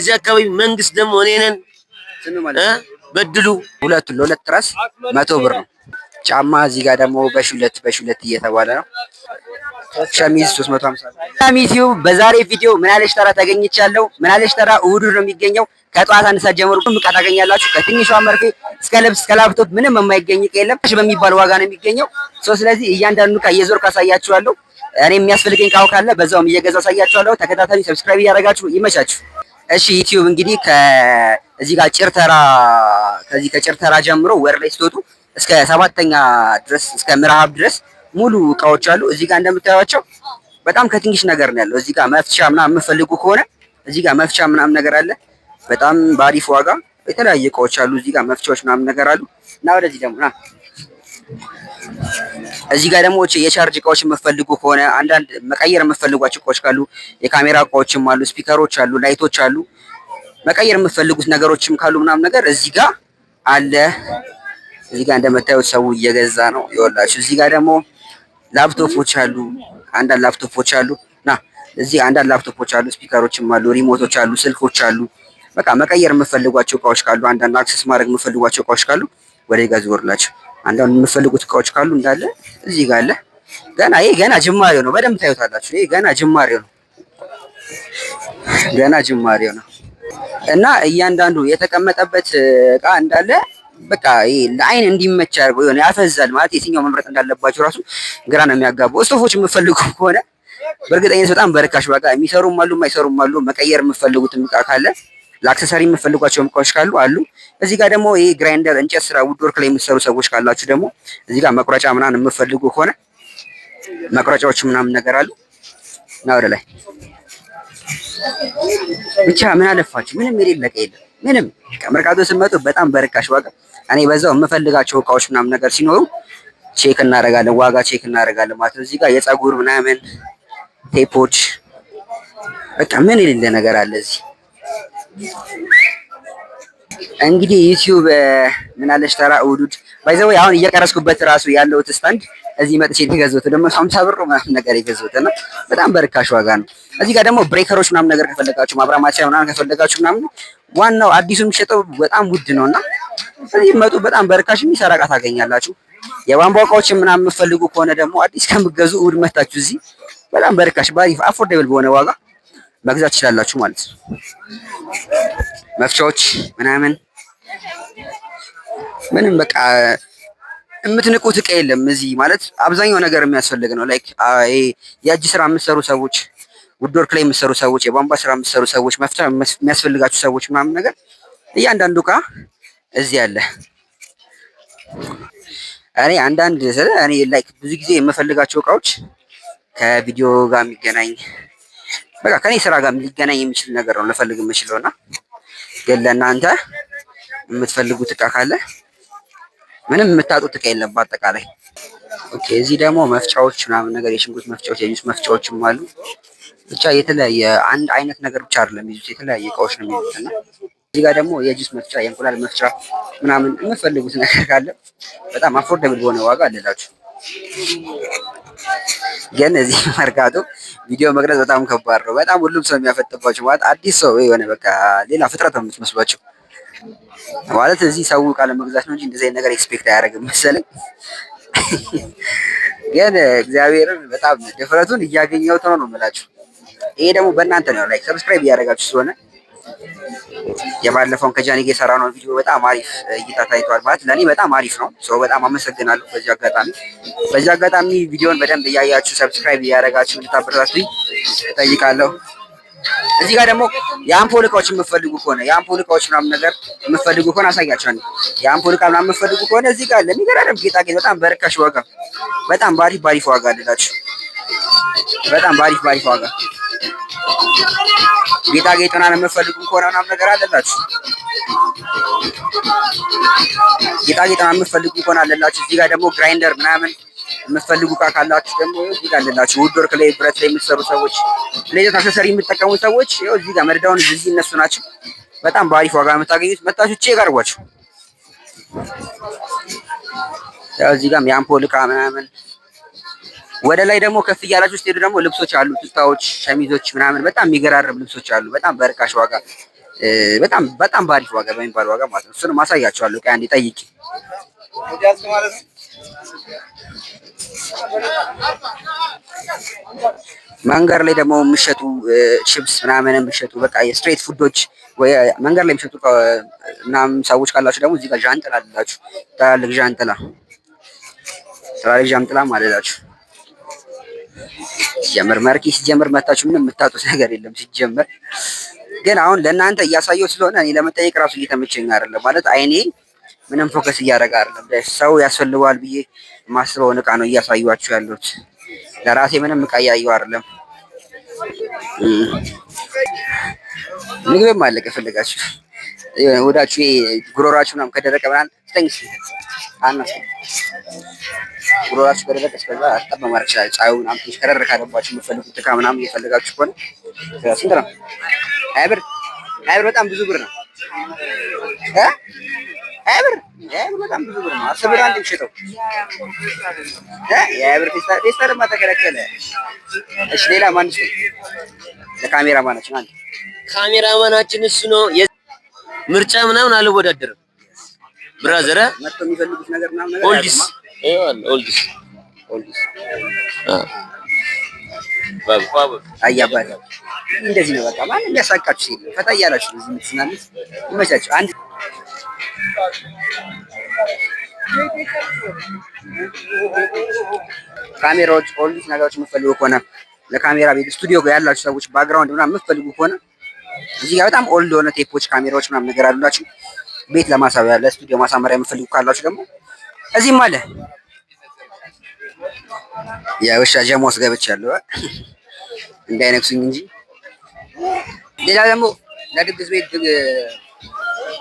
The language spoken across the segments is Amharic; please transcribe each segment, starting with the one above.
እዚህ አካባቢ መንግስት ደግሞ እኔንን በድሉ ለሁለት ራስ 100 ብር ነው። ጫማ እዚህ ጋር ደግሞ በሹለት እየተባለ ነው። ሸሚዝ 350 ሚቲው በዛሬ ቪዲዮ ምናለሽ ተራ ተገኝቻለሁ። ምናለሽ ተራ እሑድ ነው የሚገኘው። ከጠዋት 1 ሰዓት ጀምሮ ምቃ ታገኛላችሁ። ከትንሿ መርፌ እስከ ልብስ እስከ ላፕቶፕ ምንም የማይገኝ የለም በሚባል ዋጋ ነው የሚገኘው። ስለዚህ እያንዳንዱ ዕቃ እየዞርኩ አሳያችኋለሁ። እኔ የሚያስፈልገኝ ዕቃው ካለ በዛውም እየገዛሁ አሳያችኋለሁ። ተከታታዩ ሰብስክራይብ እያደረጋችሁ ይመቻችሁ። እሺ ዩቲዩብ እንግዲህ ከዚህ ጋር ከጭርተራ ጀምሮ ወር ላይ ስትወጡ እስከ 7ኛ ድረስ እስከ ምዕራብ ድረስ ሙሉ እቃዎች አሉ። እዚህ ጋር እንደምታዩቸው በጣም ከትንሽ ነገር ነው ያለው። እዚህ ጋር መፍቻ ምናምን የምፈልጉ ከሆነ እዚህ ጋር መፍቻ ምናምን ነገር አለ። በጣም ባሪፍ ዋጋ የተለያየ እቃዎች አሉ። እዚህ ጋር መፍቻዎች ምናምን ነገር አሉ። እና ወደዚህ ደግሞ እዚህ ጋር ደግሞ የቻርጅ እቃዎች የምፈልጉ ከሆነ አንዳንድ መቀየር የምፈልጓቸው እቃዎች ካሉ የካሜራ እቃዎችም አሉ፣ ስፒከሮች አሉ፣ ላይቶች አሉ። መቀየር የምፈልጉት ነገሮችም ካሉ ምናምን ነገር እዚህ ጋር አለ። እዚህ ጋር እንደምታዩት ሰው እየገዛ ነው ይወላችሁ። እዚህ ጋር ደግሞ ላፕቶፖች አሉ፣ አንዳንድ ላፕቶፖች አሉ። እዚህ አንዳንድ ላፕቶፖች አሉ፣ ስፒከሮችም አሉ፣ ሪሞቶች አሉ፣ ስልኮች አሉ። በቃ መቀየር የምፈልጓቸው እቃዎች ካሉ አንዳንድ አክሰስ ማድረግ የምፈልጓቸው እቃዎች ካሉ ወደ ጋር ዞርላችሁ። አንዳንድ የምፈልጉት እቃዎች ካሉ እንዳለ እዚህ ጋር አለ። ገና ጅማሬው ነው። በደንብ ታዩታላችሁ። ይሄ ገና ጅማሬው ነው እና እያንዳንዱ የተቀመጠበት እቃ እንዳለ በቃ ይሄ ለአይን እንዲመች አድርጎ የሆነ ያፈዛል ማለት የትኛው መምረጥ እንዳለባችሁ ራሱ ግራ ነው የሚያጋባው። ስቶፎች የምፈልጉ ከሆነ በእርግጠኝነት በጣም በርካሽ ዋጋ የሚሰሩም አሉ የማይሰሩም አሉ። መቀየር የምፈልጉት እቃ ካለ ለአክሰሰሪ የምፈልጓቸው እቃዎች ካሉ አሉ። እዚህ ጋር ደግሞ ይሄ ግራይንደር እንጨት ስራ ውድወርክ ላይ የምትሰሩ ሰዎች ካላችሁ ደግሞ እዚህ ጋር መቁረጫ ምናምን የምፈልጉ ከሆነ መቁረጫዎች ምናምን ነገር አሉ። እና ወደ ላይ ብቻ ምን አለፋችሁ ምንም የሌለቀ የለም። ምንም ከመርካቶ ስትመጡ በጣም በርካሽ ዋጋ እኔ በዛው የምፈልጋቸው እቃዎች ምናምን ነገር ሲኖሩ ቼክ እናደርጋለን፣ ዋጋ ቼክ እናደርጋለን ማለት ነው። እዚህ ጋር የፀጉር ምናምን ቴፖች በቃ ምን የሌለ ነገር አለ እዚህ። እንግዲህ ዩቲዩብ ምናለሽ ተራ እሑድ ባይዘው አሁን እየቀረስኩበት ራሱ ያለውት ስታንድ እዚህ መጥቼ የተገዛሁት ደግሞ 50 ብር ምናምን ነገር የገዛሁት እና በጣም በርካሽ ዋጋ ነው። እዚህ ጋር ደግሞ ብሬከሮች ምናምን ነገር ከፈለጋችሁ ማብራማቻ ምናምን ከፈለጋችሁ ምናምን ዋናው አዲሱ የሚሸጠው በጣም ውድ ነውና እዚህ መጡ በጣም በርካሽ የሚሰራ ዕቃ ታገኛላችሁ። የቧንቧ እቃዎች ምናምን የምትፈልጉ ከሆነ ደግሞ አዲስ ከምትገዙ እሑድ መታችሁ እዚህ በጣም በርካሽ ባሪፍ አፎርዴብል በሆነ ዋጋ መግዛት ትችላላችሁ ማለት ነው። መፍቻዎች ምናምን ምንም በቃ የምትንቁት ዕቃ የለም እዚህ ማለት አብዛኛው ነገር የሚያስፈልግ ነው። ላይክ የእጅ ስራ የምትሰሩ ሰዎች፣ ውድወርክ ላይ የምትሰሩ ሰዎች፣ የቧንቧ ስራ የምትሰሩ ሰዎች፣ መፍቻ የሚያስፈልጋችሁ ሰዎች ምናምን ነገር እያንዳንዱ ዕቃ እዚህ አለ። እኔ ላይክ ብዙ ጊዜ የምፈልጋቸው ዕቃዎች ከቪዲዮ ጋር የሚገናኝ በቃ ከኔ ስራ ጋር ሊገናኝ የሚችል ነገር ነው ልፈልግ የምችለውና ግን ለእናንተ የምትፈልጉት ዕቃ ካለ ምንም የምታጡት ዕቃ የለም በአጠቃላይ። ኦኬ እዚህ ደግሞ መፍቻዎች ምናምን ነገር የሽንኩርት መፍቻዎች፣ የጁስ መፍቻዎችም አሉ። ብቻ የተለያየ አንድ አይነት ነገር ብቻ አይደለም የሚይዙት የተለያየ ዕቃዎች ነው የሚይዙት እና እዚህ ጋር ደግሞ የጁስ መፍቻ፣ የእንቁላል መፍቻ ምናምን የምትፈልጉት ነገር ካለ በጣም አፎርደብል በሆነ ዋጋ አለላችሁ። ግን እዚህ መርካቶ ቪዲዮ መቅረጽ በጣም ከባድ ነው። በጣም ሁሉም ሰው የሚያፈጥባቸው ማለት አዲስ ሰው የሆነ በቃ ሌላ ፍጥረት ነው የምትመስሏቸው ማለት እዚህ ሰው ዕቃ ለመግዛት ነው እንጂ እንደዚህ አይነት ነገር ኤክስፔክት አያደርግም መሰለኝ። ግን እግዚአብሔርን በጣም ድፍረቱን እያገኘሁት ነው የምላችሁ። ይሄ ደግሞ በእናንተ ነው ላይክ ሰብስክራይብ እያደረጋችሁ ስለሆነ የባለፈውን ከጃኒ ጋር የሰራነው ቪዲዮ በጣም አሪፍ እይታ ታይቷል ማለት ለኔ በጣም አሪፍ ነው። ሰው በጣም አመሰግናለሁ። በዚህ አጋጣሚ ቪዲዮን በደንብ እያያችሁ ሰብስክራይብ እያደረጋችሁ እንድታበረታቱኝ እጠይቃለሁ። እዚህ ጋር ደግሞ የአምፖል ዕቃዎች የምትፈልጉ ከሆነ የአምፖል ዕቃዎች ምናምን ነገር የምትፈልጉ ከሆነ አሳያችኋለሁ። የአምፖል ዕቃ ምናምን የምትፈልጉ ከሆነ እዚህ ጋር ለሚገራረም ጌጣጌጥ በጣም በርካሽ ዋጋ በጣም ባሪፍ ዋጋ አለላችሁ። በጣም ባሪፍ ዋጋ ጌጣጌጥ ምናምን የምትፈልጉ ከሆነ ምናምን ነገር አለላችሁ። ጌጣጌጥ ምናምን የምትፈልጉ ከሆነ አለላችሁ። እዚህ ጋር ደግሞ ግራይንደር ምናምን የምትፈልጉ ዕቃ ካላችሁ ደግሞ እዚህ ጋር አለላችሁ። ውድወርክ ላይ ብረት ላይ የምትሰሩ ሰዎች፣ ሌሎች አክሰሰሪ የምትጠቀሙ ሰዎች ይኸው እዚህ ጋር መረዳውን እዚህ እነሱ ናቸው። በጣም ባሪፍ ዋጋ የምታገኙት መታችሁ ቼክ አድርጓቸው። ያው እዚህ ጋርም የአምፖል ዕቃ ምናምን ወደ ላይ ደግሞ ከፍ እያላችሁ ስትሄዱ ደግሞ ልብሶች አሉ፣ ቱታዎች፣ ሸሚዞች ምናምን በጣም የሚገራርም ልብሶች አሉ። በጣም በርካሽ ዋጋ በጣም በጣም ባሪፍ ዋጋ በሚባል ዋጋ ማለት ነው። እሱንም አሳያችኋለሁ። ቆይ አንዴ ጠይቂ። መንገድ ላይ ደግሞ የሚሸጡ ቺፕስ ምናምን የሚሸጡ በቃ የስትሬት ፉዶች ወይ መንገድ ላይ የሚሸጡ ምናምን ሰዎች ካላችሁ ደግሞ እዚህ ጋር ዣንጥላ አላችሁ። ትላልቅ ዣንጥላ ማለላችሁ። ሲጀመር መርኪ ሲጀመር መታችሁ ምንም የምታጡት ነገር የለም። ሲጀመር ግን አሁን ለእናንተ እያሳየው ስለሆነ እኔ ለመጠየቅ ራሱ እየተመቸኝ አይደለም። ማለት አይኔ ምንም ፎከስ እያደረገ አይደለም። ሰው ያስፈልገዋል ብዬ የማስበውን እቃ ነው እያሳዩዋችሁ ያሉት። ለራሴ ምንም እቃ እያየሁ አይደለም። ምግብም አለ ከፈለጋችሁ ወዳችሁ ጉሮሯችሁ ምናምን ከደረቀ ምናምን ስተኝስ አናስ ጉሮሯችሁ ከደረቀ እስከዛ አጠብ ማድረግ ይችላል። ጫዩ ምናምን ትንሽ ከረር ካለባችሁ የምትፈልጉት እቃ ምናምን እየፈለጋችሁ ከሆነ ስንት ነው? 20 ብር። 20 ብር በጣም ብዙ ብር ነው። 20 ብር በጣም ብዙ ብር ነው። 10 ብር አንድ የሚሸጠው 20 ብር ፌስታልማ ተከለከለ። እሺ ሌላ ማንስ ነው? ለካሜራ ማናችን አንድ ካሜራማናችን እሱ ነው። ምርጫ ምናምን አልወዳደርም ብራዘር። መጥቶ የሚፈልጉት ነገር ምናምን ነገር ኦልዲስ ባባ አያባል እንደዚህ ነው። በቃ ማንም ያሳቃችሁ ሲል ፈታ እያላችሁ እዚህ ምትስናሉት ይመቻችሁ። አንድ ካሜራዎች ኦልዲስ ነገሮች የምትፈልጉ ከሆነ ለካሜራ ቤት ስቱዲዮ ጋር ያላችሁ ሰዎች ባክግራውንድ ምናምን የምትፈልጉ ከሆነ እዚህ ጋር በጣም ኦልድ የሆነ ቴፖች ካሜራዎች ምናምን ነገር አሉላችሁ። ቤት ለማሳመሪያ ለስቱዲዮ ማሳመሪያ የምትፈልጉ ካላችሁ ደግሞ እዚህም አለ። የውሻ ጀሞስ ገብቻለሁ እንዳይነክሱኝ እንጂ። ሌላ ደግሞ ለድግስ ቤት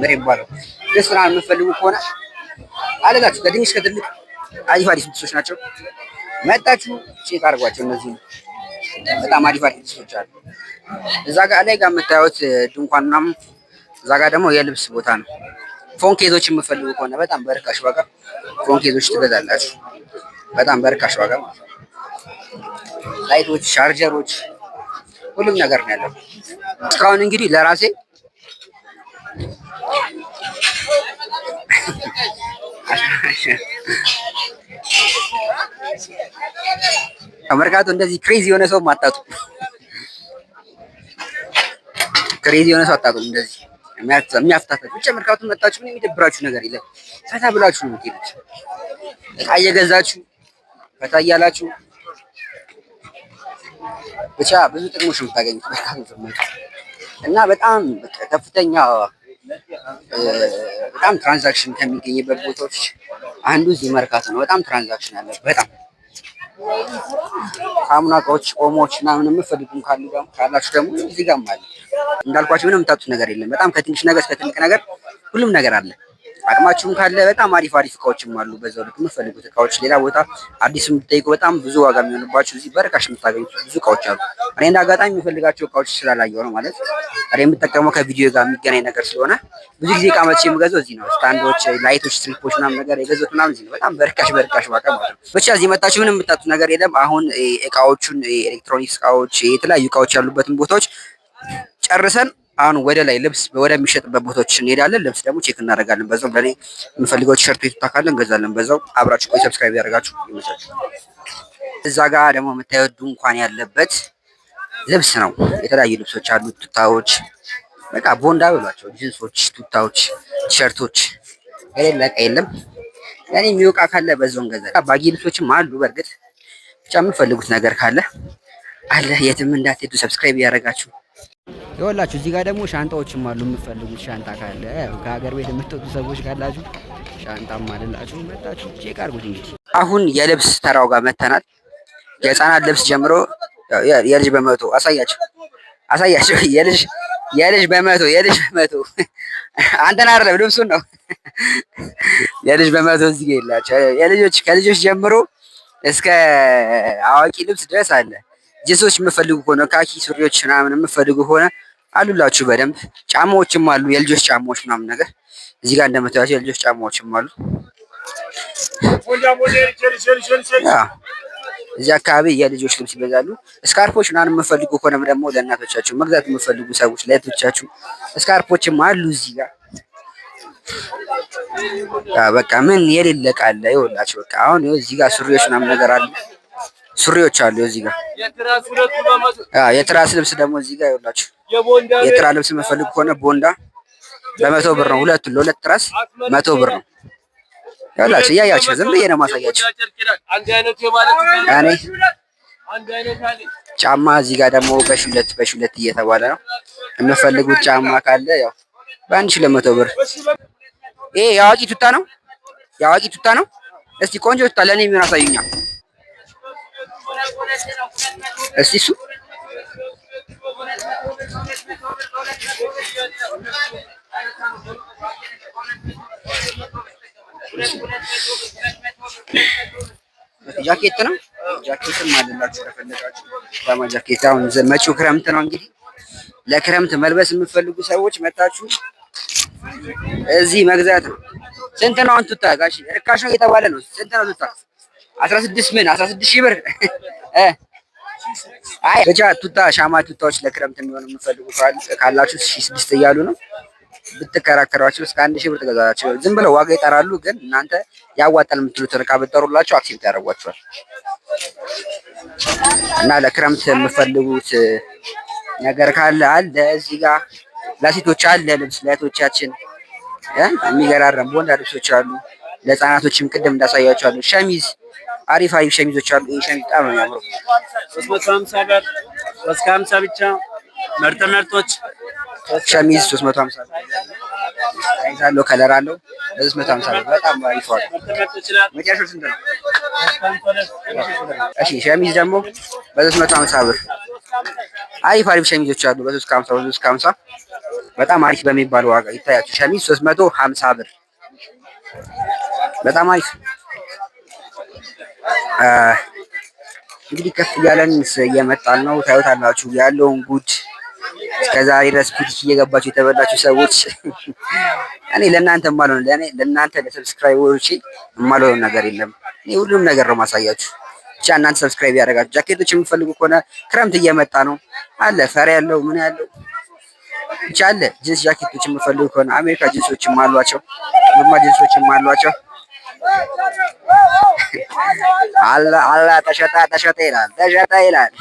ምን ይባላል ደስ ምናምን የምትፈልጉ ከሆነ አለላችሁ። ከትንሽ ከትልቅ አሪፍ ልብሶች ናቸው። መጣችሁ ቼክ አድርጓቸው። እነዚህ በጣም አሪፍ ልብሶች አሉ። እዛ ጋር ላይ ጋር የምታዩት ድንኳን ምናምን፣ እዛ ጋር ደግሞ የልብስ ቦታ ነው። ፎን ኬዞች የምትፈልጉ ከሆነ በጣም በርካሽ ዋጋ ፎን ኬዞች ትገዛላችሁ። በጣም በርካሽ ዋጋ ማለት ነው። ላይቶች፣ ቻርጀሮች፣ ሁሉም ነገር ነው ያለው። እስካሁን እንግዲህ ለራሴ ከመርካቶ እንደዚህ ክሬዚ የሆነ ሰው ማጣጡ ክሬዚ የሆነ ሰው አጣጡ። እንደዚህ የሚያፍታታ ብቻ መርካቶ መጣችሁ ምን የሚደብራችሁ ነገር የለም። ፈታ ብላችሁ ነው የምትሄዱት። እቃ እየገዛችሁ ፈታ እያላችሁ ብቻ ብዙ ጥቅሞች የምታገኙት መርካቶ እና በጣም ከፍተኛ በጣም ትራንዛክሽን ከሚገኝበት ቦታዎች አንዱ እዚህ መርካቶ ነው። በጣም ትራንዛክሽን አለ። በጣም ሳሙና እቃዎች፣ ኦሞዎች ምናምን የምትፈልጉም ካላችሁ ደግሞ እዚህ ጋርም አለ። እንዳልኳችሁ ምንም የምታጡት ነገር የለም። በጣም ከትንሽ ነገር እስከ ትልቅ ነገር ሁሉም ነገር አለ። አቅማችሁም ካለ በጣም አሪፍ እቃዎችም አሉ። በዛው ልክ የምትፈልጉት እቃዎች ሌላ ቦታ አዲስ የምትጠይቁ በጣም ብዙ ዋጋ የሚሆንባችሁ እዚህ በርካሽ የምታገኙት ብዙ እቃዎች አሉ። እኔ እንደ አጋጣሚ የምፈልጋቸው እቃዎች ስላላየሁ ነው ማለት እኔ የምጠቀመው ከቪዲዮ ጋር የሚገናኝ ነገር ስለሆነ ብዙ ጊዜ እቃ መጥቼ የምገዛው እዚህ ነው። ስታንዶች፣ ላይቶች፣ ስትሪፖች ምናምን ነገር የገዛሁት ምናምን እዚህ ነው። በጣም በርካሽ ዋጋ ማለት ነው። ብቻ እዚህ መጣችሁ ምንም የምታጡት ነገር የለም። አሁን እቃዎቹን ኤሌክትሮኒክስ እቃዎች፣ የተለያዩ እቃዎች ያሉበትን ቦታዎች ጨርሰን አሁን ወደ ላይ ልብስ ወደሚሸጥበት ቦታዎች እንሄዳለን። ልብስ ደግሞ ቼክ እናደርጋለን። በዛው ለኔ የምፈልገው ቲሸርት ይታካለን እንገዛለን። በዛው አብራችሁ ቆይ ሰብስክራይብ ያደርጋችሁ ይመቻችሁ። እዛ ጋር ደግሞ የምታዩት ድንኳን ያለበት ልብስ ነው። የተለያዩ ልብሶች አሉ። ቱታዎች በቃ ቦንዳ ብሏቸው ጂንሶች፣ ቱታዎች፣ ቲሸርቶች የሌለ እቃ የለም። ለኔ የሚወቃ ካለ በዛው እንገዛለን። ባጊ ልብሶችም አሉ። በእርግጥ ብቻ የምፈልጉት ነገር ካለ አለ። የትም እንዳትሄዱ ሰብስክራይብ ያደርጋችሁ። ይኸውላችሁ እዚህ ጋር ደግሞ ሻንጣዎችም አሉ። የምትፈልጉት ሻንጣ ካለ ከሀገር ቤት የምትወጡ ሰዎች ካላችሁ ሻንጣም አለላችሁ። መጣችሁ ቼክ አድርጉት። እንግዲህ አሁን የልብስ ተራው ጋር መተናል። የህፃናት ልብስ ጀምሮ የልጅ በመቶ አሳያቸው የልጅ በመቶ አንተን አይደለም ልብሱን ነው። የልጅ በመቶ እዚህ ጋር የላቸው ከልጆች ጀምሮ እስከ አዋቂ ልብስ ድረስ አለ። ጅንሶች የምፈልጉ ከሆነ ካኪ ሱሪዎች ምናምን የምፈልጉ ከሆነ አሉላችሁ በደንብ። ጫማዎችም አሉ፣ የልጆች ጫማዎች ምናምን ነገር እዚህ ጋር እንደምታዩት የልጆች ጫማዎችም አሉ። እዚህ አካባቢ የልጆች ልብስ ይበዛሉ። ስካርፖች ምናምን የምፈልጉ ከሆነ ደግሞ ለእናቶቻችሁ መግዛት የምፈልጉ ሰዎች ለእህቶቻችሁ ስካርፖችም አሉ እዚህ ጋር። በቃ ምን የሌለ ቃል ላይ ይኸውላችሁ። በቃ አሁን እዚህ ጋር ሱሪዎች ምናምን ነገር አሉ። ሱሪዎች አሉ እዚህ ጋር። የትራስ ልብስ ደግሞ እዚህ ጋር ይኸውላችሁ። የትራስ ልብስ የምፈልጉ ከሆነ ቦንዳ በ100 ብር ነው። ለሁለት ትራስ 100 ብር ነው። ያላችሁ እያያችሁ ዝም ብዬ ነው ማሳያችሁ። እኔ ጫማ እዚህ ጋር ደግሞ በ2 እየተባለ ነው። የምፈልጉት ጫማ ካለ ያው በ1200 ብር። ይሄ የአዋቂ ቱታ ነው። የአዋቂ ቱታ ነው። እስቲ ቆንጆ ቱታ ለኔ የሚሆን አሳዩኛ እስቲ እሱ ጃኬት ነው። ጃኬትም አለላችሁ ከፈለጋችሁ። ዳማ ጃኬት አሁን መጪው ክረምት ነው እንግዲህ ለክረምት መልበስ የምትፈልጉ ሰዎች መታችሁ እዚህ መግዛት ነው። ስንት ነው አንተ ቱታ ጋሽ? ርካሽ ነው እየተባለ ነው። ስንት ነው ቱታ? 16 ምን 16,000 ብር አይ ብቻ ቱታ ሻማ ቱታዎች ለክረምት የሚሆኑ የምትፈልጉ ካላችሁ 6,000 እያሉ ነው። ብትከራከሯቸው እስከ 1,000 ብር ትገዛላችሁ። ዝም ብለው ዋጋ ይጠራሉ፣ ግን እናንተ ያዋጣል የምትሉትን ዕቃ ብትጠሩላቸው አክሴፕት ያደርጓቸዋል። እና ለክረምት የምትፈልጉት ነገር ካለ አለ እዚህ ጋር። ለሴቶች አለ ልብስ ለእህቶቻችን የሚገራረም ቦንዳ ልብሶች አሉ። ለህፃናቶችም ቅድም እንዳሳያቸው አሉ። ሸሚዝ አሪፍ ሸሚዞች አሉ። ይሄ ሸሚዝ በጣም ነው የሚያምረው። 350 ብር እስከ 50 ብቻ ምርጦች ሸሚዝ 350 ሳይዝ አለው ከለር አለው። 350 ብር በጣም አሪፍ ነው። መጨረሻው ስንት ነው? እሺ ሸሚዝ ደግሞ በ350 ብር አሪፍ ሸሚዞች አሉ። በ350 በጣም አሪፍ በሚባል ዋጋ ይታያችሁ። ሸሚዝ 350 ብር በጣም አሪፍ። እንግዲህ ከፍ እያለን እየመጣን ነው። ታዩታላችሁ ያለውን ጉድ። እስከዛሬ ድረስ ፒክ እየገባችሁ የተበላችሁ ሰዎች እኔ ለእናንተ ማለው ለእናንተ ለሰብስክራይበሮቼ የማለው ነገር የለም። እኔ ሁሉም ነገር ነው ማሳያችሁ። ብቻ እናንተ ሰብስክራይብ ያደርጋችሁ። ጃኬቶች የምትፈልጉ ከሆነ ክረምት እየመጣ ነው አለ ፈር ያለው ምን ያለው ብቻ አለ። ጂንስ ጃኬቶች የምትፈልጉ ከሆነ አሜሪካ ጂንሶችም አሏቸው፣ ኖርማል ጂንሶችም አሏቸው። አላ ተሸጠ ይላል።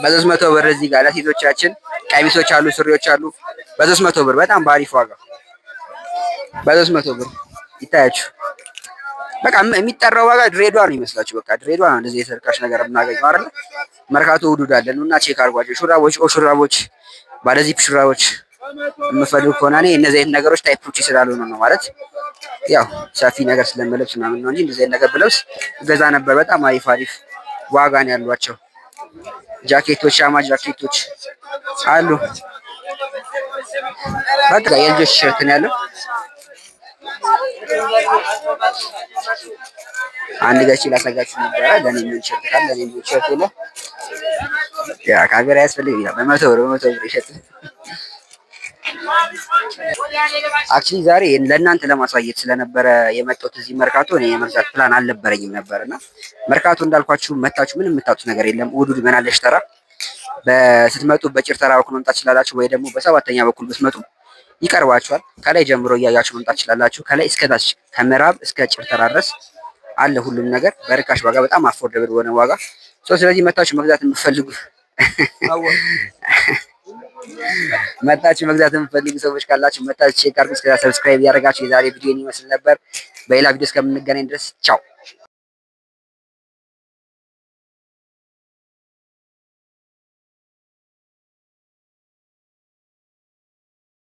በ300 ብር እዚህ ጋር ለሴቶቻችን ቀሚሶች አሉ፣ ሱሪዎች አሉ። በ300 ብር በጣም በአሪፍ ዋጋ በ300 ብር ይታያችሁ። በቃ የሚጠራው ዋጋ ድሬዳዋ ነው ይመስላችሁ። በቃ ድሬዳዋ ነው እንደዚህ የተርካሽ ነገር የምናገኘው አይደል? መርካቶ ውዱዳለን እና ቼክ አድርጓቸው። ሹራቦች ባለዚፕ ሹራቦች የምፈልጉ ከሆነ እኔ እነዚህ አይነት ነገሮች ታይፖች ስላልሆኑ ነው ማለት ያው ሰፊ ነገር ስለምለብስ ምናምን ነው እንጂ እንደዚህ አይነት ነገር ብለብስ ገዛ ነበር። በጣም አሪፍ ዋጋ ነው ያሏቸው። ጃኬቶች ሻማ ጃኬቶች አሉ። በቃ የልጆች ሸርት ነው ያለው። አንድ ገቺ ላሳጋችሁ ነበር። ለኔ ምን ሸርት ካለ ለኔ ምን ሸርት ነው ያ ካገር ያስፈልግ ይላል። በ100 ብር ይሸጥ። አክቹሊ ዛሬ ለእናንተ ለማሳየት ስለነበረ የመጣሁት እዚህ መርካቶ እኔ የመግዛት ፕላን አልነበረኝም ነበርና መርካቶ እንዳልኳችሁ መታችሁ ምንም የምታጡት ነገር የለም። ውዱድ መናለሽ ተራ ስትመጡ በጭርተራ በኩል መምጣት ትችላላችሁ፣ ወይ ደግሞ በሰባተኛ በኩል ብትመጡ ይቀርባችኋል። ከላይ ጀምሮ እያያችሁ መምጣት ትችላላችሁ። ከላይ እስከ ታች ከምዕራብ እስከ ጭርተራ ድረስ አለ ሁሉም ነገር በርካሽ ዋጋ፣ በጣም አፎርደብል በሆነ ዋጋ። ስለዚህ መታችሁ መግዛት የምትፈልጉ የምትፈልጉ ሰዎች ካላችሁ መታችሁ ቼክ አድርጉ። እስከዛ ሰብስክራይብ ያደርጋችሁ። የዛሬ ቪዲዮ ይመስል ነበር። በሌላ ቪዲዮ እስከምንገናኝ ድረስ ቻው።